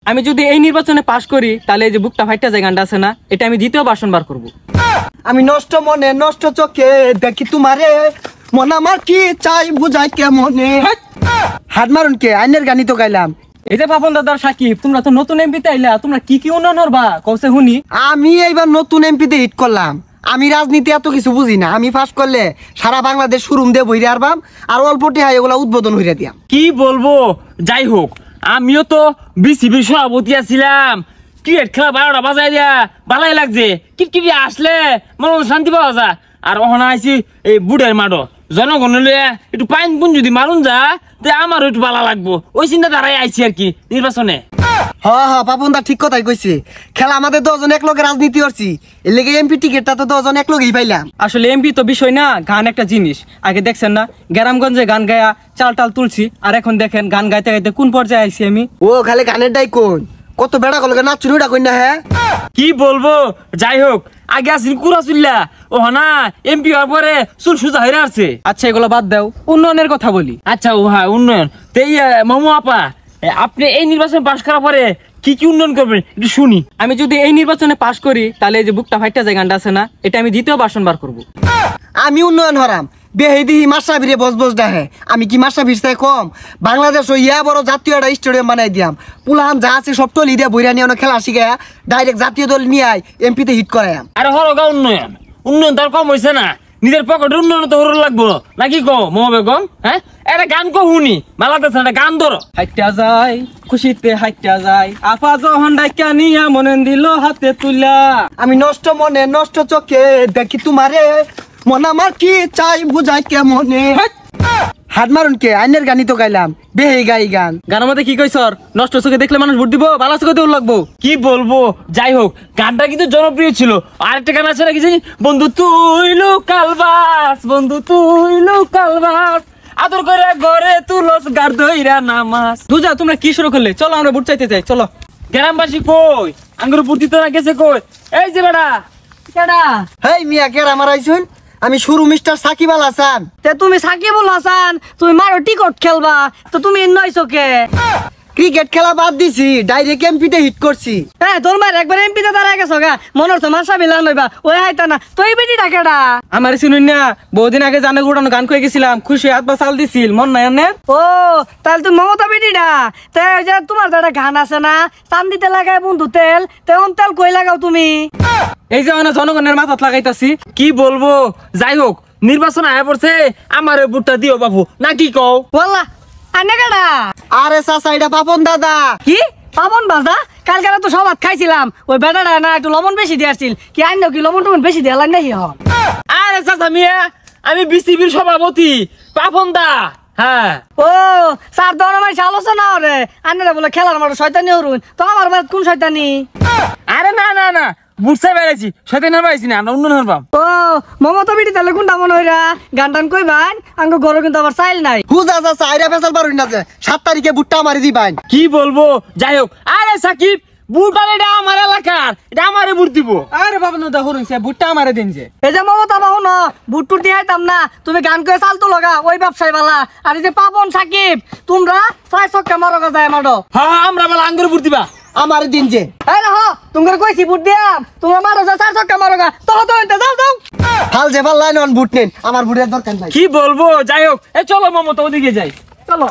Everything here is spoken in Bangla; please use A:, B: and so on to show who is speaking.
A: আমি যদি এই নির্বাচনে পাশ করি তাহলে এই যে বুকটা ফাইটা যায় গানটা আছে না, এটা আমি দ্বিতীয় বাসনবার করব।
B: আমি নষ্ট মনে নষ্ট চোখে দেখি তোমারে, মন আমার কি চাই বুঝাই কেমনে। হাত মারুন কে আইনের গানই তো গাইলাম।
A: এই যে পাপন দাদার সাকিব, তোমরা তো নতুন এমপি তাইলা, তোমরা কি কি উন্নয়ন করবা কওছে শুনি।
B: আমি এইবার নতুন এমপিতে হিট করলাম। আমি রাজনীতি এত কিছু বুঝি না। আমি ফাঁস করলে সারা বাংলাদেশ শোরুম দিয়ে বইরে আরবাম, আর অল্প টিহা এগুলা উদ্বোধন হইরা দিয়াম।
C: কি বলবো, যাই হোক আমিও তো বিসিবির সভাপতি আছিলাম। ক্রিকেট খেলা 12টা বাজাই দিয়া ভালাই লাগছে, ক্রিকেট আসলে মনে শান্তি পাওয়া যায়। আর ওখানে আইছি এই বুড়ের মাঠো, জনগণের একটু পাইন পুন যদি মারুন যা তে আমারও একটু ভালো লাগবো, ওই চিন্তা দ্বারাই আইছি আর কি নির্বাচনে।
B: হ্যাঁ পাপন দা ঠিক কথাই কইছে। খেলা আমাদের 10 জন এক লগে রাজনীতি করছি, এর লেগে এমপি টিকিটটা তো 10 জন এক লগেই পাইলাম।
A: আসলে এমপি তো বিষয় না, গান একটা জিনিস। আগে দেখছেন না গ্রামগঞ্জে গান গায়া চাল টাল তুলছি, আর এখন দেখেন গান গাইতে গাইতে কোন পর্যায়ে আইছি আমি।
B: ও খালি গানের ডাই কোন, কত বেড়া কলকে নাচুন ওটা কই না। হ্যাঁ
C: কি বলবো, যাই হোক আগে আসি কুড়া চুল্লা, ও না এমপি হওয়ার পরে চুল সুজা হয়ে আসছে।
A: আচ্ছা এগুলো বাদ দাও, উন্নয়নের কথা বলি।
C: আচ্ছা ও হ্যাঁ উন্নয়ন তো মামু আপা, আপনি এই নির্বাচন পাশ করার পরে কি কি উন্নয়ন করবেন একটু শুনি।
A: আমি যদি এই নির্বাচনে পাশ করি তাহলে এই যে বুকটা ফাইটা যায় গানটা আছে না, এটা আমি দ্বিতীয় বাসনবার করব।
B: আমি উন্নয়ন হরাম বেহেদি মাসাবিরে বস ডাহে। আমি কি মাসাবির চাই কম? বাংলাদেশ ইয়া বড় জাতীয় একটা স্টেডিয়াম বানাই দিয়াম। পুলাহান যা আছে সব টলি দিয়া বইরা নিয়ে খেলা শিখায় ডাইরেক্ট জাতীয় দল নিয়ে আয় এমপিতে হিট করায়াম।
C: আরে হরগা উন্নয়ন, উন্নয়ন তার কম হয়েছে না, নিজের পকেটের উন্নয়ন তো হরো লাগবো নাকি কো মোমা বেগম? হ্যাঁ একটা গান কো শুনি ভালো লাগতেছে, একটা গান ধরো।
A: হাইটা যায় খুশিতে হাইটা যায়, আপা যখন ডাইকা নিয়া মনে দিল হাতে তুলা।
B: আমি নষ্ট মনে নষ্ট চোখে দেখি তোমারে, মন আমার কি চাই বুঝাই কেমনে। হাত মারুন কে আইনের গানই তো গাইলাম, বেহে গাই গান।
A: গানের মধ্যে কি কই স্যার, নষ্ট চোখে দেখলে মানুষ ভোট দিব, ভালো চোখে দেওয়া লাগবো।
C: কি বলবো, যাই হোক গানটা কিন্তু জনপ্রিয় ছিল। আরেকটা গান আছে নাকি জানি, বন্ধু তুই লোকাল বাস, বন্ধু তুই লোকাল বাস, আদর করে ঘরে তুলস গার দইরা নামাজ।
A: দুজা তোমরা কি শুরু করলে, চলো আমরা ভোট চাইতে যাই চলো।
C: গ্রামবাসী কই, আঙ্গুর বুদ্ধি তো না গেছে কই? এই যে বেড়া
D: কেডা?
B: হেই মিয়া কেরা মারাইছুন? আমি শুরু মিস্টার সাকিব আল হাসান।
D: তে তুমি সাকিবুল হাসান, তুমি মারো টিকট খেলবা, তো তুমি নয়ছো কে?
B: ক্রিকেট খেলা বাদ দিছি, ডাইরেক্ট এমপিতে হিট করছি।
D: হ্যাঁ তোর মার একবার এমপিতে দাঁড়ায় গেছো গা, মনে হচ্ছে মাসা বিলান হইবা, ওই হাইতা না তুই বেটিটা কেডা?
A: আমার শুনুন না, বহুদিন আগে জানে গুড়ানো গান কয়ে গেছিলাম, খুশি হাত পা চাল দিছিল, মন নাই আনে?
D: ও তাহলে তুই মমতা বেটিটা। তে ওই যে তোমার যেটা গান আছে না, চান্দিতে লাগায় বন্ধু তেল, তেমন তেল কই লাগাও তুমি?
A: এই যে মানে জনগণের মাথাত লাগাইতাছি।
C: কি বলবো, যাই হোক নির্বাচন আয়া পড়ছে, আমার বুটটা দিও বাবু নাকি কও?
D: বললা আনে কেডা?
B: আরে চাচা এটা পাপন দাদা।
D: কি পাবন বাজা? কালকে তো সবাত খাইছিলাম, ওই বেটাটা না একটু লবণ বেশি দিয়ে আসছিল, কি আইন কি লবণ টবণ বেশি দিয়ে লাইন নাকি?
C: আরে চাচা মিয়া, আমি বিসিবির সভাপতি পাপন দা। হ্যাঁ
D: ও স্যার তো আমার আলোচনা রে, আন্নারা বলে খেলার মাঠে শয়তানি হরুন, তো আমার বাদ কোন শয়তানি?
C: আরে না না না, বুঝতে পেরেছি, শয়তানি হরবাইছি না, আমরা উন্নয়ন হরবাম।
D: ও মমতা বেটি তাহলে কোনটা মনে হইরা গান টান কইবান? আঙ্গ ঘরে কিন্তু আবার চাইল নাই।
B: হুজা চাচা আইরা ফেসাল পারুন না যে 7 তারিখে বুটটা মারি দিবাইন।
C: কি বলবো, যাই হোক আরে সাকিব বুট আর এটা আমার এলাকার, এটা আমারে বুট দিব।
A: আরে বাবা নদা হরুন সে ভোটটা আমারে দিন যে।
D: এই যে মমতা বাহু ন বুট টুট দিয়াইতাম না, তুমি গান করে চাল তো লগা ওই ব্যবসায়ী বালা। আর এই যে পাপন সাকিব তোমরা 6 ছক্কা মারো গা যায় মারো।
C: হ্যাঁ আমরা বলা আঙ্গুর বুট দিবা
B: আমার দিন যে।
D: এই না হ তোমরা কইছি বুট দিয়াম, তোমরা মারো 6 ছক্কা মারো গা, তো যাও যাও।
B: ফাল যে ফাল লাইন অন বুট নেন, আমার বুটের দরকার নাই।
C: কি বলবো, যাই হোক এ চলো মমতা ওদিকে যাই,
D: চলো।